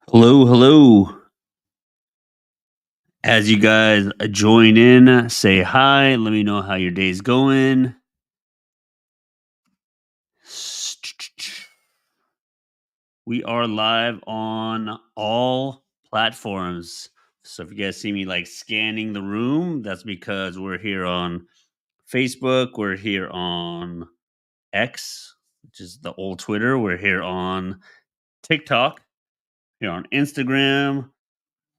Hello, hello. As you guys join in, say hi. Let me know how your day's going. We are live on all platforms. So if you guys see me like scanning the room, that's because we're here on Facebook, we're here on X, which is the old Twitter, we're here on TikTok, here on Instagram.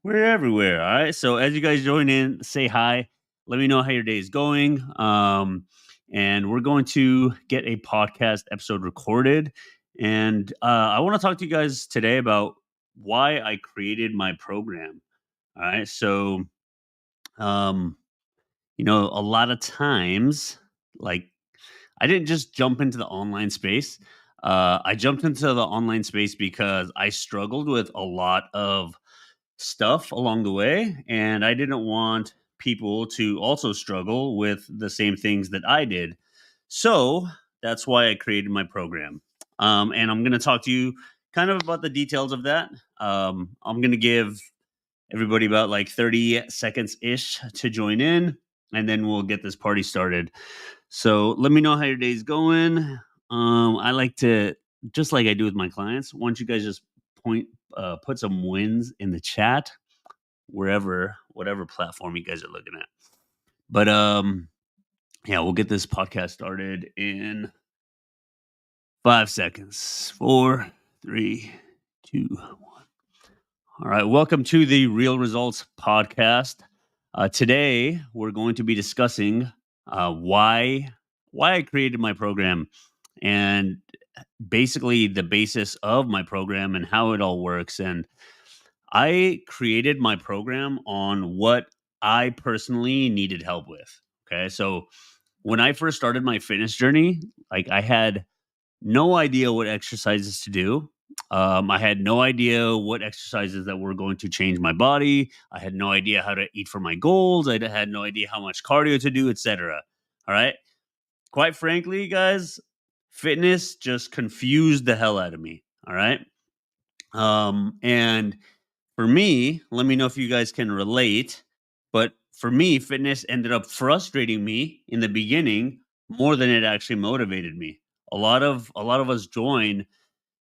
We're everywhere. All right. So as you guys join in, say hi. Let me know how your day is going. And we're going to get a podcast episode recorded. And I want to talk to you guys today about why I created my program. All right. So, um, a lot of times, like, I didn't just jump into the online space. I jumped into the online space because I struggled with a lot of stuff along the way, and I didn't want people to also struggle with the same things that I did. So that's why I created my program. And I'm going to talk to you kind of about the details of that. I'm going to give everybody about like 30 seconds ish to join in, and then we'll get this party started. So let me know how your day's going. I like to, just like I do with my clients, why don't you guys just put some wins in the chat wherever, whatever platform you guys are looking at. But yeah, we'll get this podcast started in 5 seconds. Four, three, two, one. All right, welcome to the Real Results Podcast. Today we're going to be discussing why I created my program and basically the basis of my program and how it all works. And I created my program on what I personally needed help with. Okay. So when I first started my fitness journey, like I had no idea what exercises to do. I had no idea what exercises that were going to change my body. I had no idea how to eat for my goals. I had no idea how much cardio to do, etc. All right. Quite frankly, guys, fitness just confused the hell out of me. All right. And for me, let me know if you guys can relate, but for me, fitness ended up frustrating me in the beginning more than it actually motivated me. A lot of us join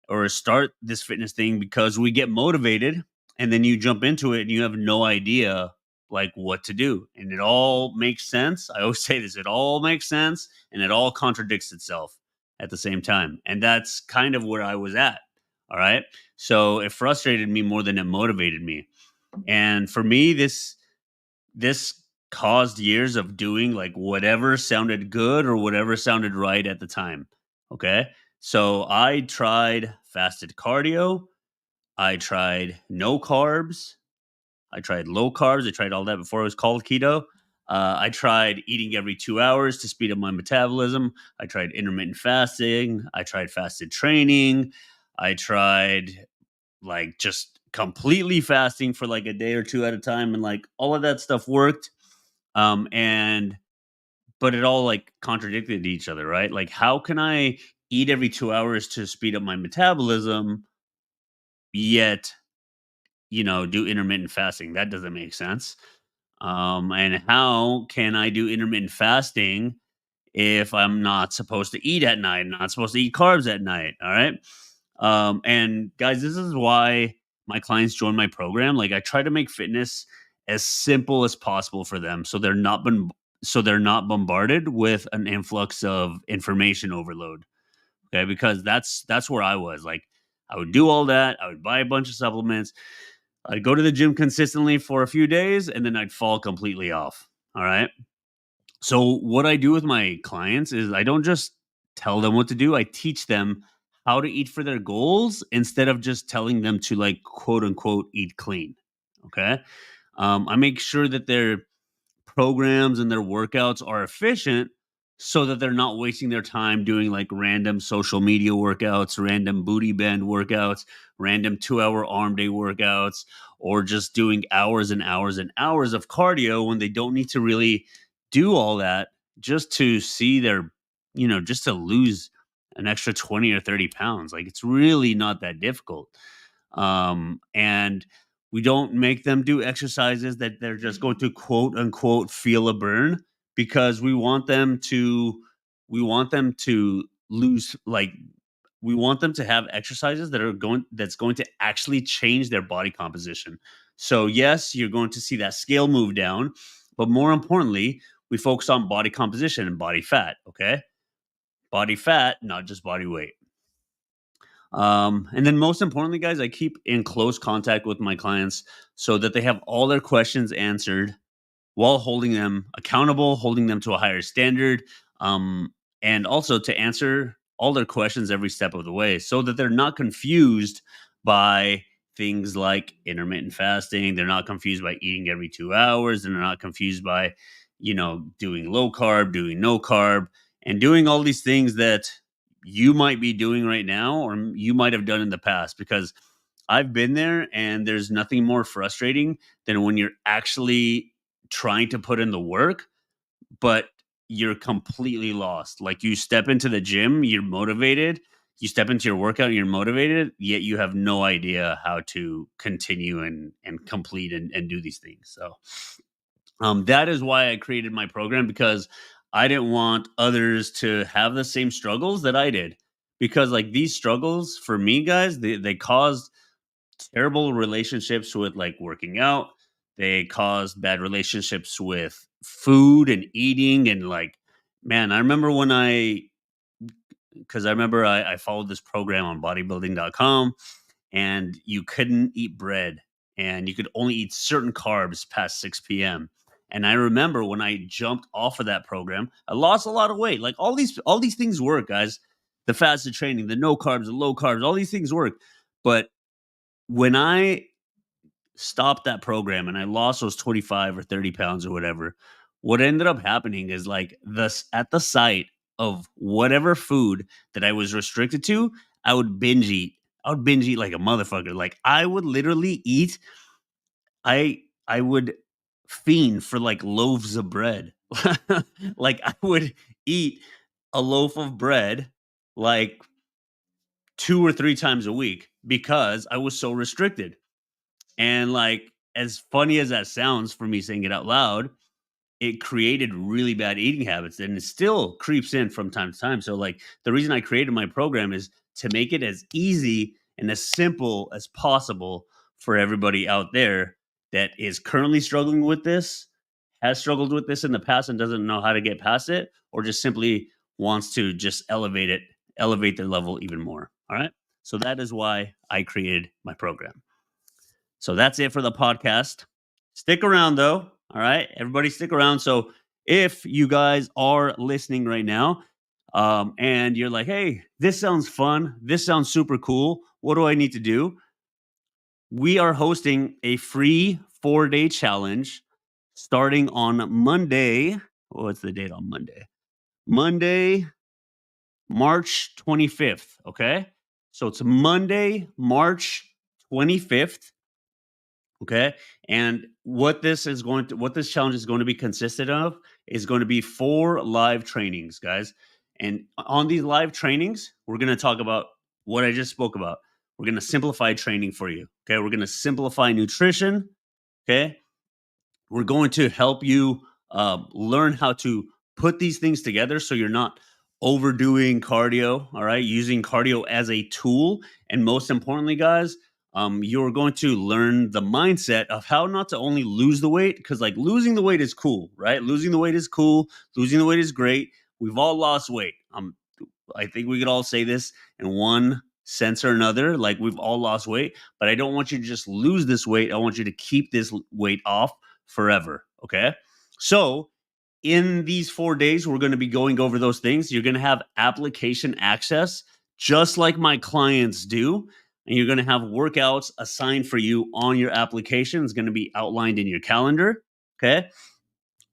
or start this fitness thing because we get motivated, and then you jump into it and you have no idea like what to do. And it all makes sense. I always say this, it all makes sense and it all contradicts itself at the same time. And that's kind of where I was at. All right. So it frustrated me more than it motivated me. And for me, this caused years of doing like whatever sounded good or whatever sounded right at the time. Okay. So I tried fasted cardio. I tried no carbs. I tried low carbs. I tried all that before it was called keto. I tried eating every 2 hours to speed up my metabolism. I tried intermittent fasting. I tried fasted training. I tried like just completely fasting for like a day or two at a time. And like all of that stuff worked. And but it all like contradicted each other, right? Like, how can I eat every 2 hours to speed up my metabolism, yet, do intermittent fasting? That doesn't make sense. And how can I do intermittent fasting if I'm not supposed to eat at night, not supposed to eat carbs at night? All right. And guys, this is why my clients join my program. Like I try to make fitness as simple as possible for them so they're not bombarded with an influx of information overload. Okay, because that's where I was. Like I would do all that, I would buy a bunch of supplements, I'd go to the gym consistently for a few days, and then I'd fall completely off. All right. So what I do with my clients is I don't just tell them what to do. I teach them how to eat for their goals instead of just telling them to like quote unquote eat clean. Okay. I make sure that their programs and their workouts are efficient so that they're not wasting their time doing like random social media workouts, random booty band workouts, random 2 hour arm day workouts, or just doing hours and hours and hours of cardio when they don't need to really do all that just to see their, just to lose an extra 20 or 30 pounds. Like it's really not that difficult. And we don't make them do exercises that they're just going to quote unquote feel a burn, because we want them to lose, like, we want them to have exercises that's going to actually change their body composition. So yes, you're going to see that scale move down, but more importantly, we focus on body composition and body fat. Okay, body fat, not just body weight. And then most importantly, guys, I keep in close contact with my clients so that they have all their questions answered while holding them accountable, holding them to a higher standard, and also to answer all their questions every step of the way so that they're not confused by things like intermittent fasting. They're not confused by eating every 2 hours. And they're not confused by, doing low carb, doing no carb, and doing all these things that you might be doing right now or you might have done in the past. Because I've been there, and there's nothing more frustrating than when you're actually trying to put in the work, but you're completely lost. Like you step into the gym, you're motivated. You step into your workout, and you're motivated, yet you have no idea how to continue and complete and do these things. So that is why I created my program, because I didn't want others to have the same struggles that I did. Because like these struggles for me, guys, they caused terrible relationships with like working out. They caused bad relationships with food and eating. And like, man, I remember because I remember I followed this program on bodybuilding.com, and you couldn't eat bread and you could only eat certain carbs past 6 p.m. And I remember when I jumped off of that program, I lost a lot of weight. Like all these things work, guys. The fasted training, the no carbs, the low carbs, all these things work. But when I stopped that program and I lost those 25 or 30 pounds or whatever, what ended up happening is like this at the sight of whatever food that I was restricted to, I would binge eat. I would binge eat like a motherfucker. Like I would literally eat, I would fiend for like loaves of bread. Like I would eat a loaf of bread like 2 or 3 times a week because I was so restricted. And like as funny as that sounds for me saying it out loud, it created really bad eating habits, and it still creeps in from time to time. So like the reason I created my program is to make it as easy and as simple as possible for everybody out there that is currently struggling with this, has struggled with this in the past and doesn't know how to get past it, or just simply wants to just elevate their level even more. All right? So that is why I created my program. So that's it for the podcast. Stick around though. All right. Everybody stick around. So if you guys are listening right now, and you're like, hey, this sounds fun. This sounds super cool. What do I need to do? We are hosting a free 4-day challenge starting on Monday. What's the date on Monday? Monday, March 25th. Okay. So it's Monday, March 25th. Okay. And what this challenge is going to be consisted of is going to be 4 live trainings, guys. And on these live trainings, we're going to talk about what I just spoke about. We're going to simplify training for you. Okay. We're going to simplify nutrition. Okay. We're going to help you learn how to put these things together so you're not overdoing cardio. All right. Using cardio as a tool. And most importantly, guys, you're going to learn the mindset of how not to only lose the weight, because like losing the weight is cool, right? Losing the weight is cool. Losing the weight is great. We've all lost weight. I think we could all say this in one sense or another. Like we've all lost weight, but I don't want you to just lose this weight. I want you to keep this weight off forever. Okay. So in these 4 days, we're going to be going over those things. You're going to have application access, just like my clients do. And you're going to have workouts assigned for you on your application. It's going to be outlined in your calendar. Okay.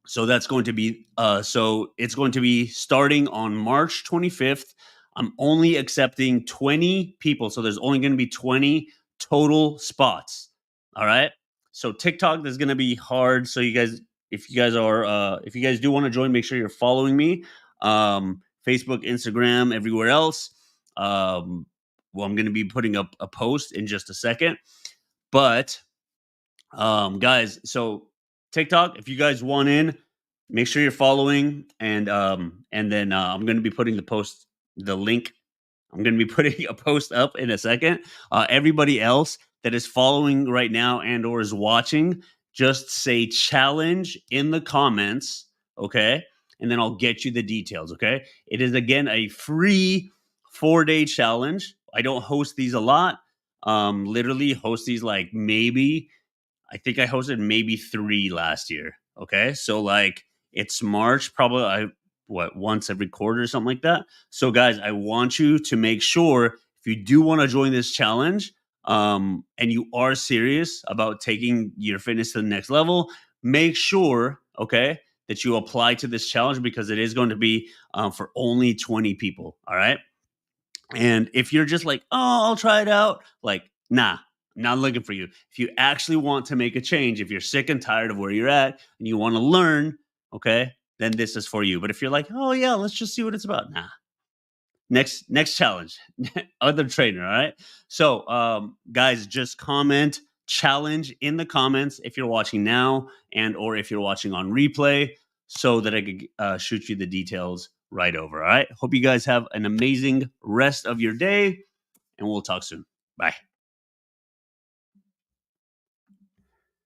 So that's going to be so it's going to be starting on March 25th. I'm only accepting 20 people. So there's only going to be 20 total spots. All right. So TikTok is going to be hard. So you guys, if you guys do want to join, make sure you're following me. Facebook, Instagram, everywhere else. Well, I'm going to be putting up a post in just a second. But guys, so TikTok, if you guys want in, make sure you're following, and then I'm going to be putting the link. I'm going to be putting a post up in a second. Everybody else that is following right now and or is watching, just say challenge in the comments, okay? And then I'll get you the details, okay? It is again a free 4-day challenge. I don't host these a lot. Literally host these like maybe I think I hosted maybe 3 last year. Okay. So like it's March, probably once every quarter or something like that. So guys, I want you to make sure if you do want to join this challenge, and you are serious about taking your fitness to the next level, make sure, okay, that you apply to this challenge because it is going to be for only 20 people. All right. And if you're just like, oh, I'll try it out, like, nah, I'm not looking for you. If you actually want to make a change, if you're sick and tired of where you're at and you want to learn, okay, then this is for you. But if you're like, oh yeah, let's just see what it's about, nah. Next challenge, other trainer. All right. So, guys, just comment challenge in the comments if you're watching now and or if you're watching on replay, so that I could shoot you the details right over. All right. Hope you guys have an amazing rest of your day, and we'll talk soon. Bye.